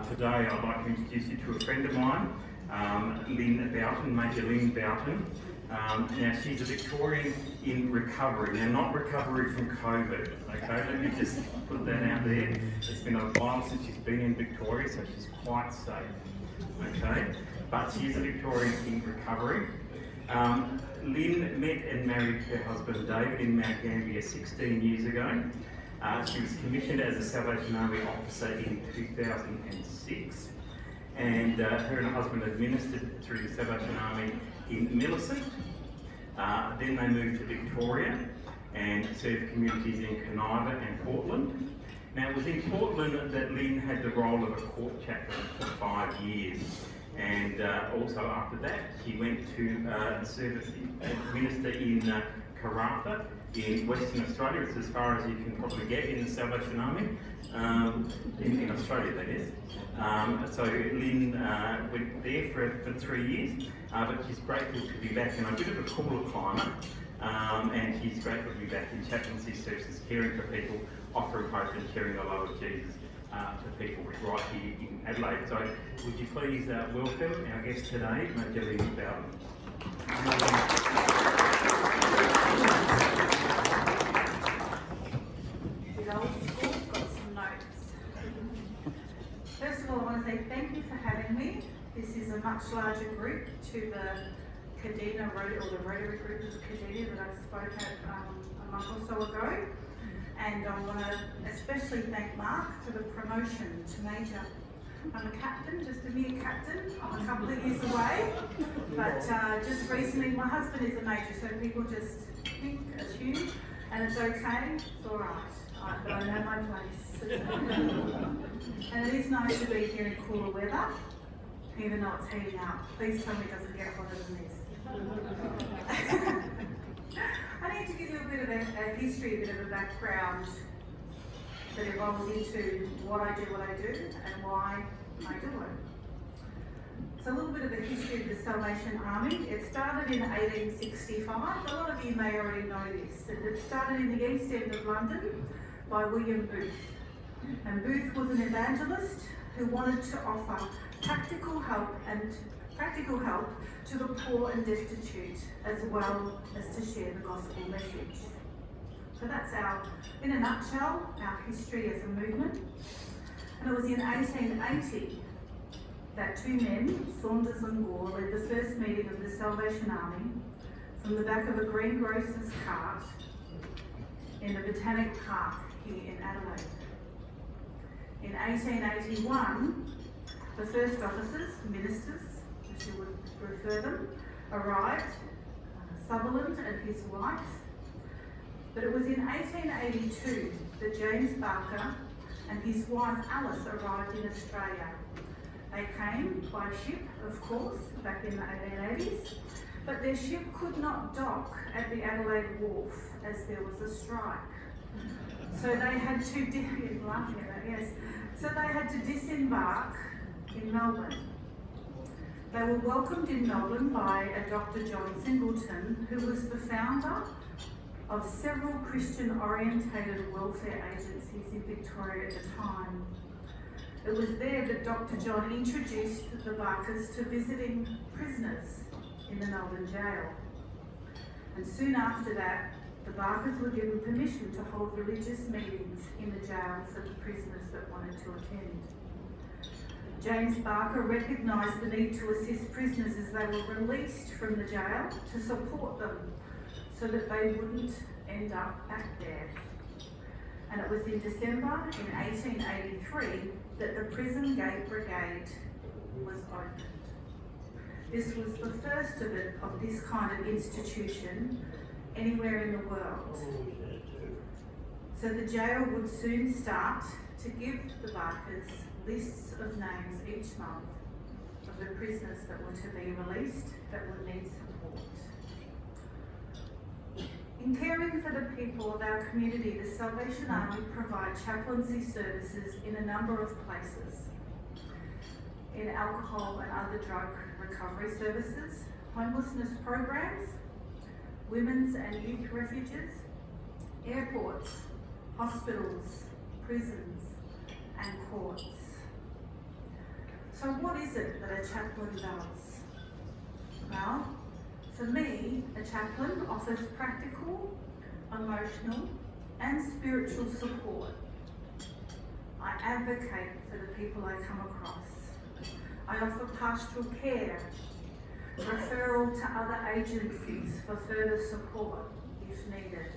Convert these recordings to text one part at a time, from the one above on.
Today I'd like to introduce you to a friend of mine, Lynn Boughton, Major Lynn Boughton. Now she's a Victorian in recovery. Now not recovery from COVID, okay? Let me just put that out there. It's been a while since she's been in Victoria, so she's quite safe, okay? But she is a Victorian in recovery. Lynn met and married her husband David in Mount Gambier 16 years ago. She was commissioned as a Salvation Army officer in 2006, and her and her husband administered through the Salvation Army in Millicent. Then they moved to Victoria and served communities in Kaniva and Portland. Now it was in Portland that Lynn had the role of a court chaplain for 5 years, and also after that she went to service minister in Karratha in Western Australia. It's as far as you can probably get in the Salvation Army, in Australia that is. So Lynn went there for 3 years, but she's grateful to be back and a bit of a cooler climate, and she's grateful to be back in chaplaincy services, caring for people, offering hope and sharing the love of Jesus to people right here in Adelaide. So would you please welcome our guest today, Major Lynn Boughton. First of all, I want to say thank you for having me. This is a much larger group to the Kadina Rotary, or the Rotary group of Kadina that I spoke at a month or so ago. And I want to especially thank Mark for the promotion to Major. I'm a captain, just a mere captain. I'm a couple of years away, but just recently my husband is a major, so people just think, assume, and it's okay, it's all right. But I know my place. And it is nice to be here in cooler weather, even though it's heating up. Please tell me it doesn't get hotter than this. I need to give you a bit of a history, a bit of a background that evolves into what I do and why I do it. So a little bit of the history of the Salvation Army. It started in 1865. A lot of you may already know this. It started in the East End of London by William Booth. And Booth was an evangelist who wanted to offer practical help to the poor and destitute, as well as to share the gospel message. So that's in a nutshell, our history as a movement. And it was in 1880 that two men, Saunders and Gore, led the first meeting of the Salvation Army from the back of a greengrocer's cart in the Botanic Park here in Adelaide. In 1881, the first officers, ministers, as you would refer them, arrived, Sutherland and his wife. But it was in 1882 that James Barker and his wife Alice arrived in Australia. They came by ship, of course, back in the 1880s, but their ship could not dock at the Adelaide wharf as there was a strike. So they had to disembark in Melbourne. They were welcomed in Melbourne by a Dr. John Singleton, who was the founder of several Christian-orientated welfare agencies in Victoria at the time. It was there that Dr. John introduced the Barkers to visiting prisoners in the Melbourne jail. And soon after that, the Barkers were given permission to hold religious meetings in the jail for the prisoners that wanted to attend. James Barker recognised the need to assist prisoners as they were released from the jail to support them so that they wouldn't end up back there. And it was in December in 1883 that the Prison Gate Brigade was opened. This was the first of this kind of institution anywhere in the world. So the jail would soon start to give the Barkers lists of names each month of the prisoners that were to be released that would need support. In caring for the people of our community, the Salvation Army provide chaplaincy services in a number of places. In alcohol and other drug recovery services, homelessness programs, women's and youth refuges, airports, hospitals, prisons and courts. So what is it that a chaplain does? Well, for me, a chaplain offers practical, emotional and spiritual support. I advocate for the people I come across. I offer pastoral care, referral to other agencies for further support if needed.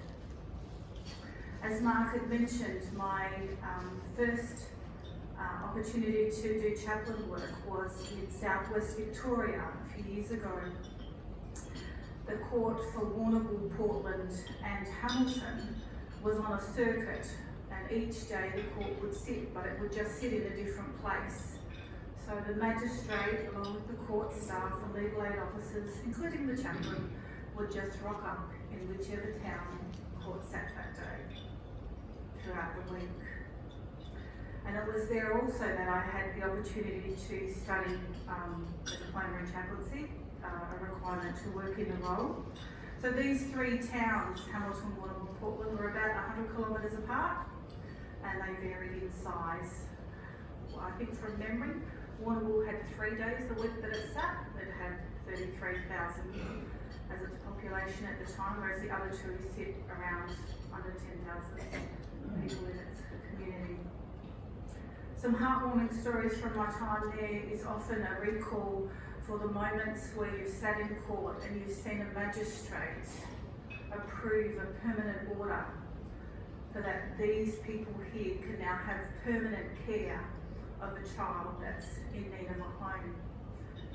As Mark had mentioned, my first opportunity to do chaplain work was in southwest Victoria a few years ago. The court for Warrnambool, Portland and Hamilton was on a circuit, and each day the court would sit, but it would just sit in a different place. So the magistrate, along with the court staff and legal aid officers, including the chaplain, would just rock up in whichever town the court sat that day throughout the week. And it was there also that I had the opportunity to study the diploma in chaplaincy, a requirement to work in the role. So these three towns, Hamilton, Warrnambool and Portland, were about 100 kilometres apart, and they varied in size. Well, I think from memory, Warrnambool had 3 days a week that it sat. It had 33,000 as its population at the time, whereas the other two sit around under 10,000 people in its community. Some heartwarming stories from my time there is often a recall for the moments where you've sat in court and you've seen a magistrate approve a permanent order so that these people here can now have permanent care of a child that's in need of a home.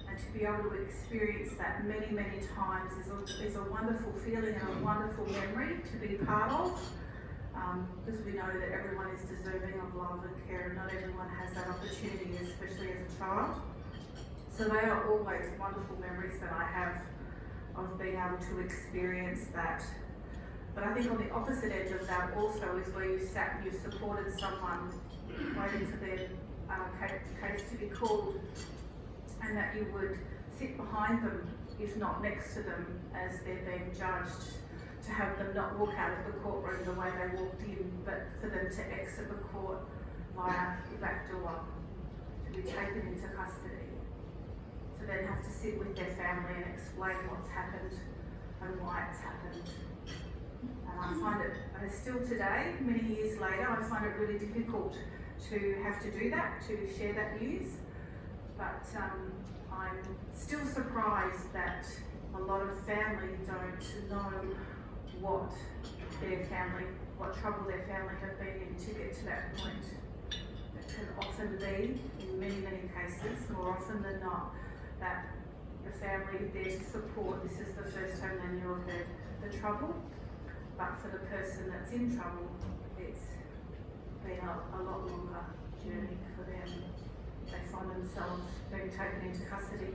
And to be able to experience that many, many times is a wonderful feeling and a wonderful memory to be part of. Because we know that everyone is deserving of love and care, and not everyone has that opportunity, especially as a child. So they are always wonderful memories that I have of being able to experience that. But I think on the opposite end of that also is where you sat and you supported someone waiting for their case to be called, and that you would sit behind them, if not next to them, as they're being judged. To have them not walk out of the courtroom the way they walked in, but for them to exit the court via the back door, to be taken into custody, to then have to sit with their family and explain what's happened and why it's happened. And I find it, still today, many years later, I find it really difficult to have to do that, to share that news. But I'm still surprised that a lot of family don't know what trouble their family have been in to get to that point. It can often be, in many, many cases, more often than not, that the family there to support, this is the first time they knew of the trouble, but for the person that's in trouble, it's been a lot longer journey for them. They find themselves being taken into custody.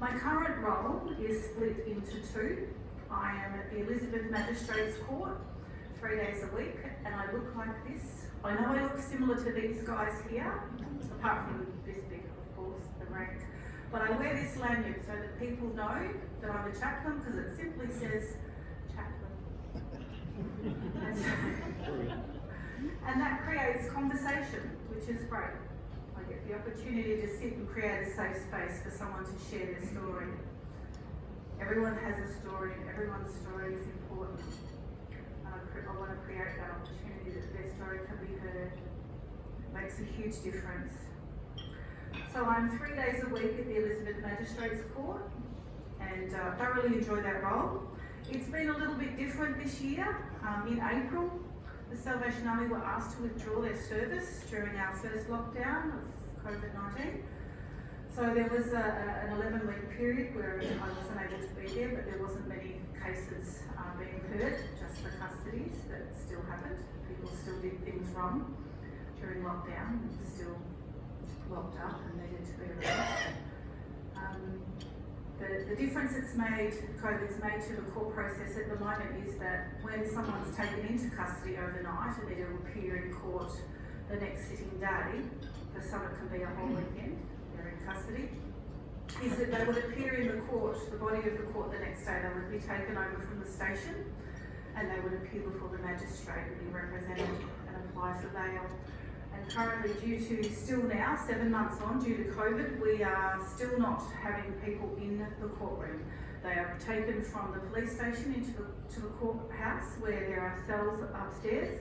My current role is split into two. I am at the Elizabeth Magistrates Court 3 days a week, and I look like this. I know I look similar to these guys here, apart from this bit, of course, the rank. But I wear this lanyard so that people know that I'm a chaplain, because it simply says chaplain. And that creates conversation, which is great. I get the opportunity to sit and create a safe space for someone to share their story. Everyone has a story, and everyone's story is important. And I want to create that opportunity that their story can be heard. It makes a huge difference. So I'm 3 days a week at the Elizabeth Magistrates Court, and thoroughly enjoy that role. It's been a little bit different this year. In April, the Salvation Army were asked to withdraw their service during our first lockdown of COVID-19. So there was an 11-week period where I wasn't able to be there, but there wasn't many cases being heard, just the custodies that still happened. People still did things wrong during lockdown and still locked up and needed to be released. The difference COVID's made to the court process at the moment is that when someone's taken into custody overnight and they're to appear in court the next sitting day, for some it can be a whole weekend, they're in custody, is that they would appear in the court, the body of the court the next day. They would be taken over from the station and they would appear before the magistrate and be represented and apply for bail. And currently, due to still now, 7 months on, due to COVID, we are still not having people in the courtroom. They are taken from the police station into the courthouse, where there are cells upstairs,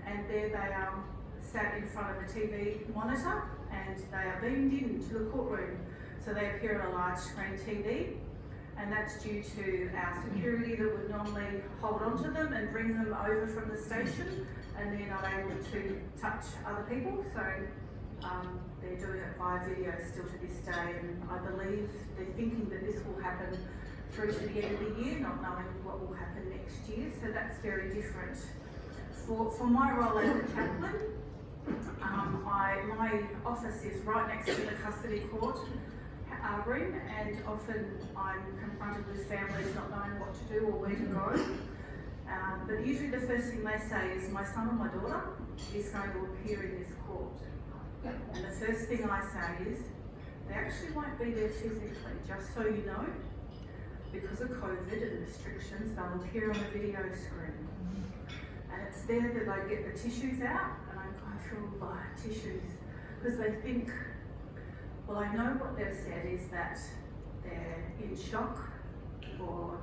and there they are sat in front of a TV monitor, and they are beamed into the courtroom. So they appear on a large screen TV, and that's due to our security that would normally hold on to them and bring them over from the station, and they're not able to touch other people. So they're doing it via video still to this day, and I believe they're thinking that this will happen through to the end of the year, not knowing what will happen next year. So that's very different. For my role as a chaplain, my office is right next to the custody court room, and often I'm confronted with families not knowing what to do or where to go. But usually the first thing they say is, my son or my daughter is going to appear in this court. And the first thing I say is, they actually won't be there physically, just so you know. Because of COVID and restrictions, they'll appear on a video screen. And it's there that I get the tissues out, and I go through all the tissues, because they think, well, I know what they've said is that they're in shock, or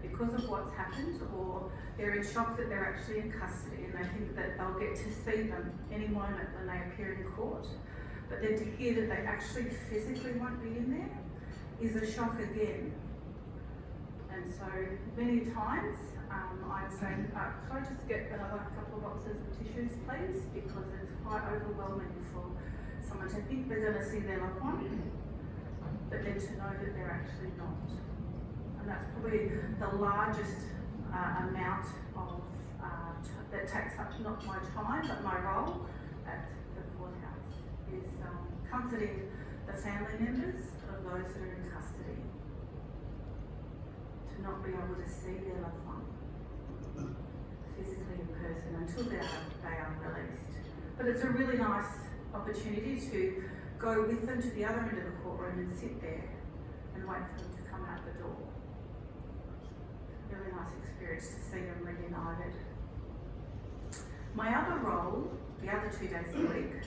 because of what's happened, or they're in shock that they're actually in custody, and they think that they'll get to see them any moment when they appear in court. But then to hear that they actually physically won't be in there is a shock again. And so many times I'm saying, could I just get another couple of boxes of tissues, please? Because it's quite overwhelming for someone to think they're going to see their loved one, but then to know that they're actually not. And that's probably the largest amount of that takes up not my time, but my role at the courthouse is comforting the family members of those that are in custody, to not be able to see their loved one physically in person until they are released. But it's a really nice opportunity to go with them to the other end of the courtroom and sit there and wait for them to come out the door. Really nice experience to see them reunited. My other role, the other 2 days a week,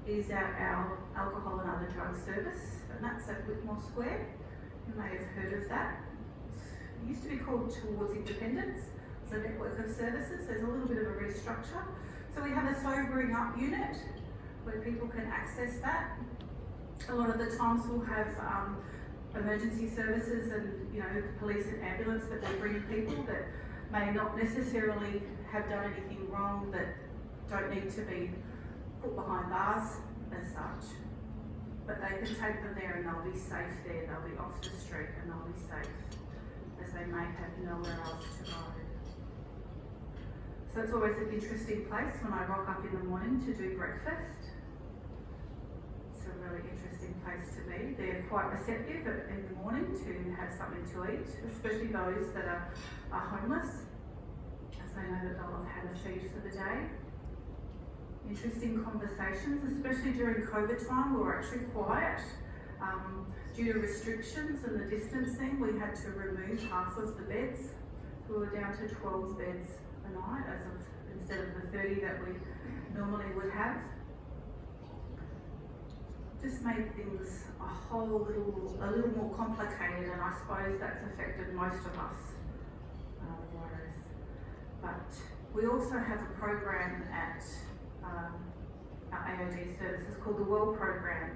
is our alcohol and other drug service, and that's at Whitmore Square. You may have heard of that. It used to be called Towards Independence. It's a network of services. There's a little bit of a restructure. So we have a sobering up unit where people can access that. A lot of the times we'll have emergency services and, you know, police and ambulance, but they bring people that may not necessarily have done anything wrong, that don't need to be put behind bars as such. But they can take them there and they'll be safe there. They'll be off the street and they'll be safe, as they may have nowhere else to go. So it's always an interesting place when I rock up in the morning to do breakfast. It's a really interesting place to be. They're quite receptive in the morning to have something to eat, especially those that are homeless, as they know that they'll have had a feed for the day. Interesting conversations, especially during COVID time. We were actually quiet. Due to restrictions and the distancing, we had to remove half of the beds. We were down to 12 beds a night instead of the 30 that we normally would have. Just made things a little more complicated, and I suppose that's affected most of us, the virus. But we also have a program at our AOD services called the Well Program,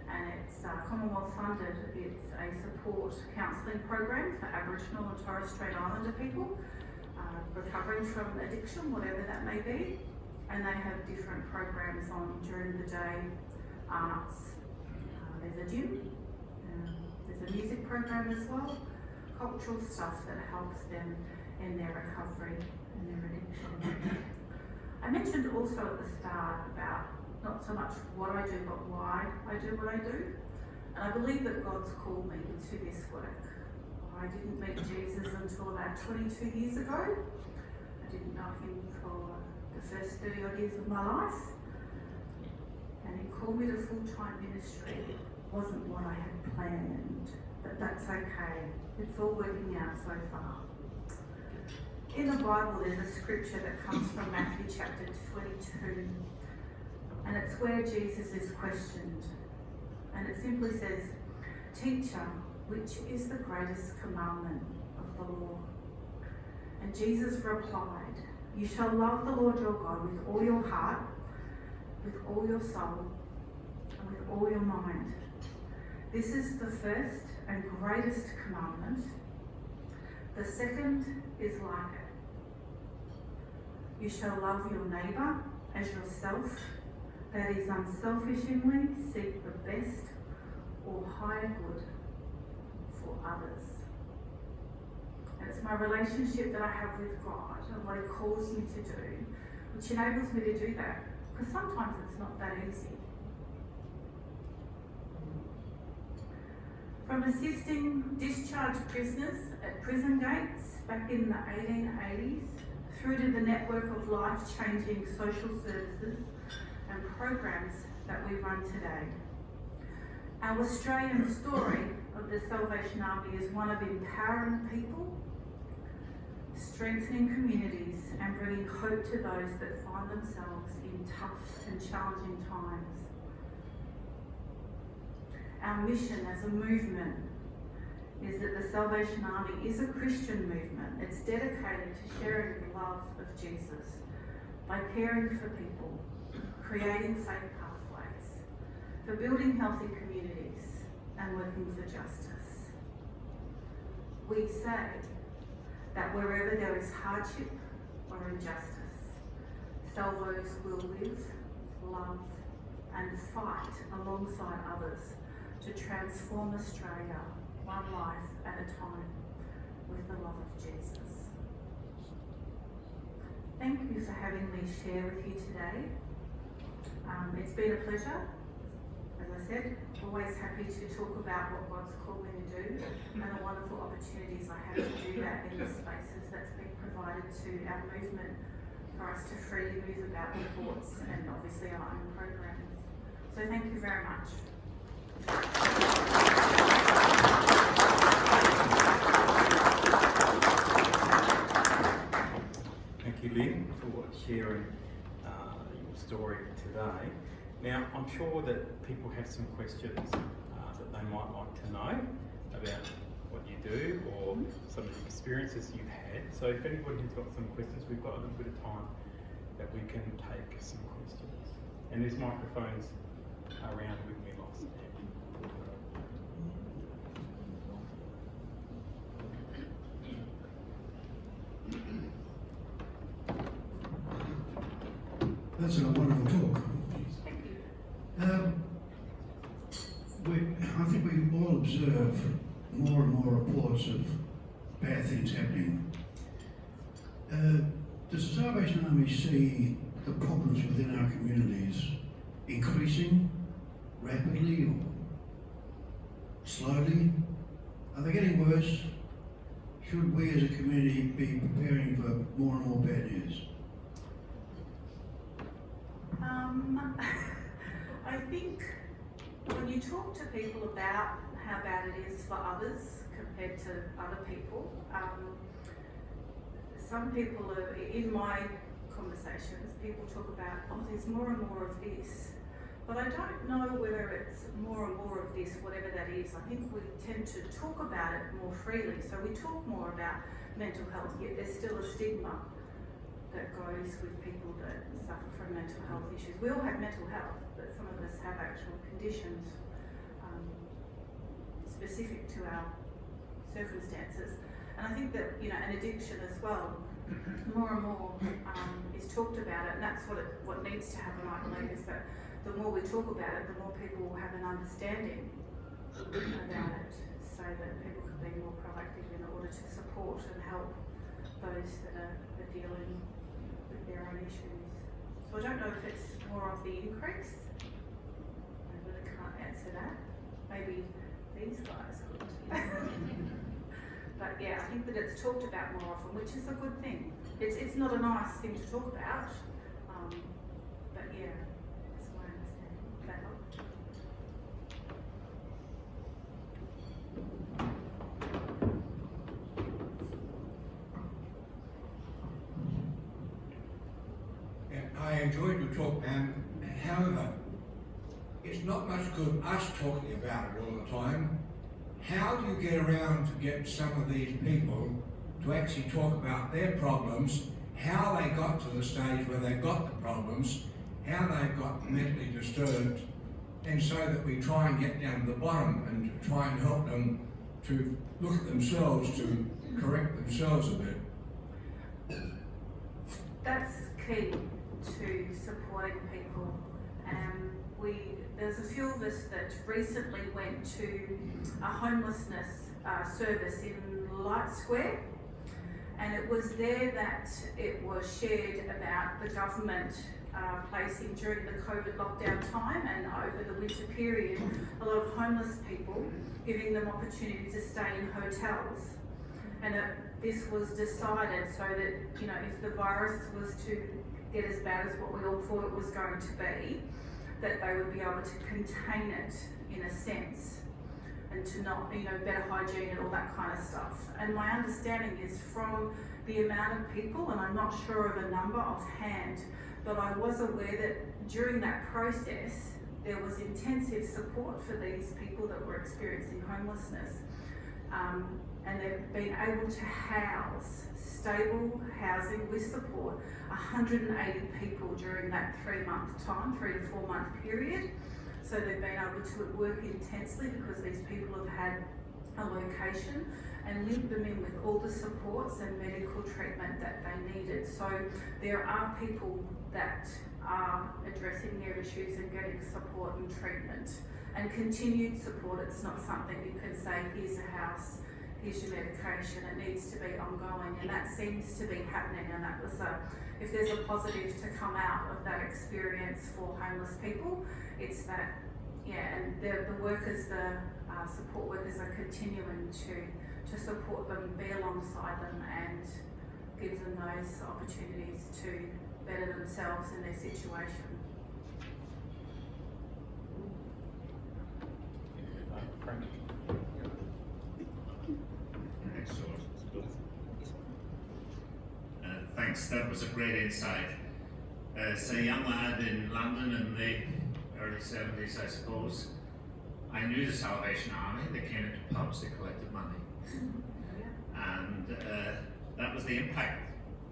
and it's Commonwealth funded. It's a support counselling program for Aboriginal and Torres Strait Islander people recovering from addiction, whatever that may be. And they have different programs on during the day, arts, there's a gym, there's a music program as well, cultural stuff that helps them in their recovery and their addiction. I mentioned also at the start about not so much what I do, but why I do what I do. And I believe that God's called me to this work. I didn't meet Jesus until about 22 years ago. I didn't know him for the first 30 odd years of my life. And he called me to full-time ministry. It wasn't what I had planned, but that's okay. It's all working out so far. In the Bible, there's a scripture that comes from Matthew chapter 22. And it's where Jesus is questioned. And it simply says, "Teacher, which is the greatest commandment of the law?" And Jesus replied, "You shall love the Lord your God with all your heart, with all your soul, and with all your mind. This is the first and greatest commandment. The second is like it. You shall love your neighbour as yourself, that is, unselfishly seek the best or higher good for others." And it's my relationship that I have with God and what He calls me to do, which enables me to do that, because sometimes it's not that easy. From assisting discharged prisoners at prison gates back in the 1880s, through to the network of life-changing social services and programs that we run today. Our Australian story of the Salvation Army is one of empowering people, strengthening communities, and bringing hope to those that find themselves in tough and challenging times. Our mission as a movement is that the Salvation Army is a Christian movement. It's dedicated to sharing the love of Jesus by caring for people, creating safe pathways, for building healthy communities, and working for justice. We say that wherever there is hardship or injustice, Salvos will live, love, and fight alongside others to transform Australia one life at a time with the love of Jesus. Thank you for having me share with you today. It's been a pleasure. As I said, always happy to talk about what God's called me to do and the wonderful opportunities I have to do that in the spaces that's been provided to our movement for us to freely move about the courts and obviously our own programs. So thank you very much. Thank you, Lynn, for sharing your story today. Now, I'm sure that people have some questions that they might like to know about what you do or some of the experiences you've had. So if anybody has got some questions, we've got a little bit of time that we can take some questions. And there's microphones around with me lots. That's a wonderful talk. Thank you. I think we all observe more and more reports of bad things happening. Does the Salvation Army see the problems within our communities increasing rapidly or slowly? Are they getting worse? Should we as a community be preparing for more and more bad news? I think when you talk to people about how bad it is for others compared to other people, some people are, in my conversations, people talk about, oh, there's more and more of this. But I don't know whether it's more and more of this, whatever that is. I think we tend to talk about it more freely. So we talk more about mental health, yet there's still a stigma that goes with people that suffer from mental health issues. We all have mental health, but some of us have actual conditions specific to our circumstances. And I think that, you know, an addiction as well, more and more is talked about it, and that's what needs to happen, I believe, is that the more we talk about it, the more people will have an understanding about it, so that people can be more proactive in order to support and help those that are dealing with their own issues. So I don't know if it's more of the increase. I really can't answer that. Maybe these guys could. But yeah, I think that it's talked about more often, which is a good thing. It's not a nice thing to talk about, but yeah, that's my understanding. That helps. I enjoyed the talk, and However, it's not much good us talking about it all the time. How do you get around to get some of these people to actually talk about their problems, how they got to the stage where they got the problems, how they got mentally disturbed, and so that we try and get down to the bottom and try and help them to look at themselves, to correct themselves a bit. That's key to supporting people. There's a few of us that recently went to a homelessness service in Light Square, and it was there that it was shared about the government placing during the COVID lockdown time and over the winter period a lot of homeless people, giving them opportunity to stay in hotels. And this was decided so that, you know, if the virus was to get as bad as what we all thought it was going to be, that they would be able to contain it in a sense, and to not, you know, better hygiene and all that kind of stuff. And my understanding is from the amount of people, and I'm not sure of a number offhand, but I was aware that during that process, there was intensive support for these people that were experiencing homelessness. And they've been able to house stable housing with support 180 people during that 3 to 4 month period. So they've been able to work intensely because these people have had a location and link them in with all the supports and medical treatment that they needed. So there are people that are addressing their issues and getting support and treatment and continued support. It's not something you can say, here's a house, here's your medication. It needs to be ongoing, and that seems to be happening. And that was if there's a positive to come out of that experience for homeless people, it's that, yeah, and the workers, the support workers are continuing to support them, be alongside them, and give them those opportunities to better themselves in their situation. Frank. Thanks, that was a great insight. As a young lad in London in the early 70s, I suppose, I knew the Salvation Army. They came into pubs, they collected money. And that was the impact,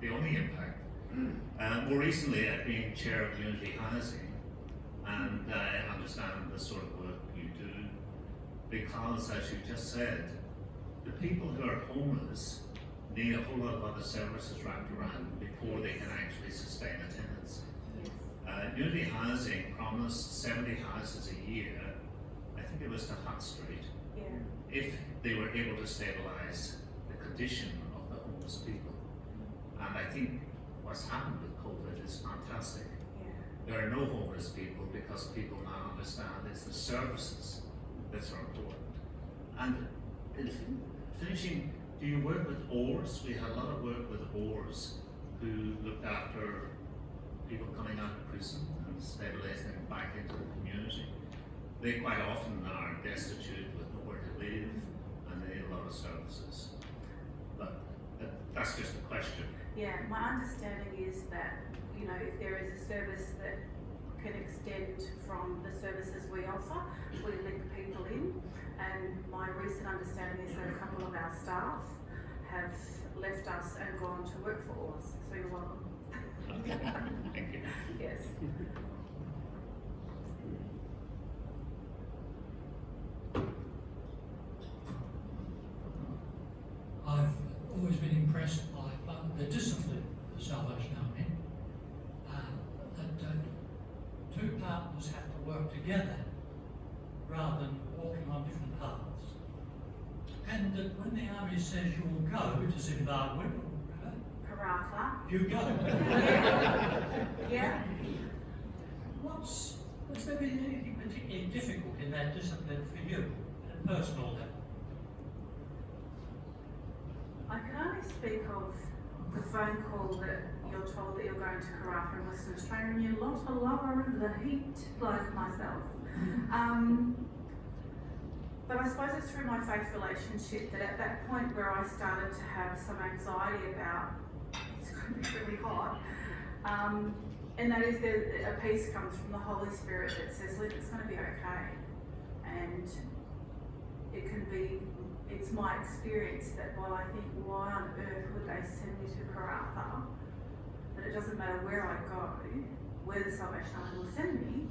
the only impact. More recently, I've been chair of Unity Housing, and I understand the sort of work you do, because, as you just said, the people who are homeless need a whole lot of other services wrapped around before they can actually sustain a tenancy. Unity Housing promised 70 houses a year, I think it was to Hutt Street, if they were able to stabilise the condition of the homeless people. And I think what's happened with COVID is fantastic. There are no homeless people because people now understand it's the services that are important. And in finishing, do you work with ORs? We had a lot of work with ORs who looked after people coming out of prison and stabilising them back into the community. They quite often are destitute with nowhere to live, and they need a lot of services. But that's just a question. Yeah, my understanding is that, you know, if there is a service that can extend from the services we offer, we link people in. And my recent understanding is that a couple of our staff have left us and gone to work for us. So you're welcome. Okay. Thank you. Yes. I've always been impressed by the discipline of the Salvation Army, that two partners have to work together rather than walking on different paths. And that when the army says you will go to Zimbabwe, Karratha. you go. Yeah. Has there been anything particularly difficult in that discipline for you at a personal level? I can only speak of the phone call that you're told that you're going to Karratha in Western Australia and you're not a lover of the heat like myself. But I suppose it's through my faith relationship that at that point where I started to have some anxiety about it's going to be really hot, And that is that a peace comes from the Holy Spirit that says, look, it's going to be okay. And it can be, it's my experience that while I think, why on earth would they send me to Karratha? But it doesn't matter where I go, where the Salvation Army will send me,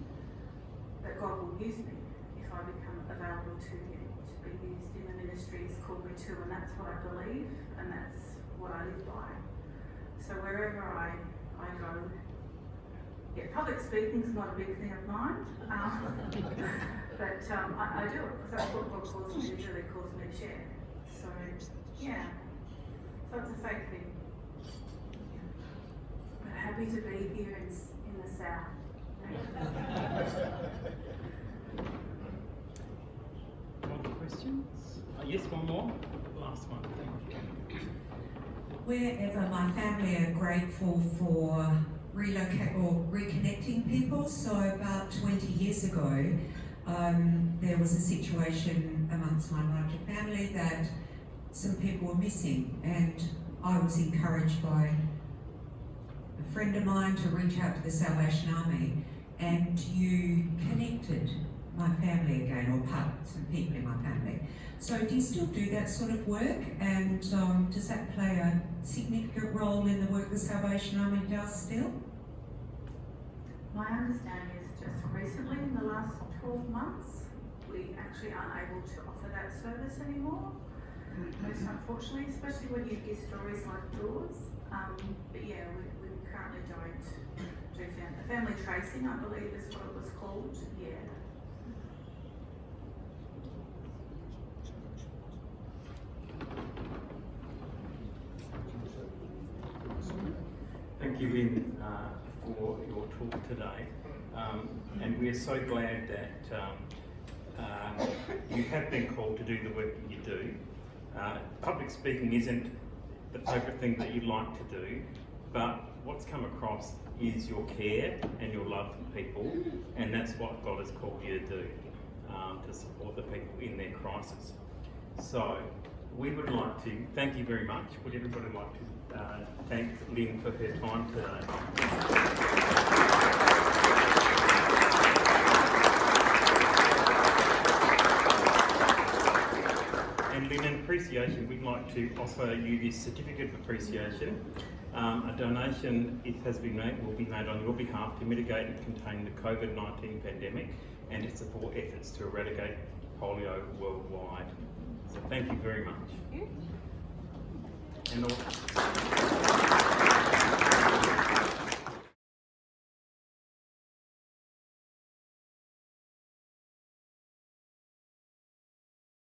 that God will use me if I become available to Him, to be used in the ministry He's called me to. And that's what I believe, and that's what I live by. So wherever I go, yeah, public speaking is not a big thing of mine, but I do it because that's what God calls me to do. He calls me to share. So yeah, so it's a faith thing. But happy to be here in the south. More questions? Yes, one more. Last one. Thank you. Wherever my family are grateful for reconnecting people. So about 20 years ago, there was a situation amongst my larger family that some people were missing, and I was encouraged by a friend of mine to reach out to the Salvation Army, and you connected my family again, or some people in my family. So do you still do that sort of work, and does that play a significant role in the work the Salvation Army does still? My understanding is just recently, in the last 12 months, we actually aren't able to offer that service anymore. Most unfortunately, especially when you hear stories like yours. But yeah, we currently don't do family tracing, I believe is what it was called. Yeah. Thank you, Lynn, for your talk today. And we're so glad that you have been called to do the work that you do. Public speaking isn't the favourite thing that you like to do, but what's come across is your care and your love for people, and that's what God has called you to do, to support the people in their crisis. So we would like to thank you very much. Would everybody like to thank Lynn for her time today? And Lynn, in appreciation, we'd like to offer you this certificate of appreciation. A donation will be made on your behalf to mitigate and contain the COVID-19 pandemic and to support efforts to eradicate polio worldwide. So thank you very much. Thank you. And all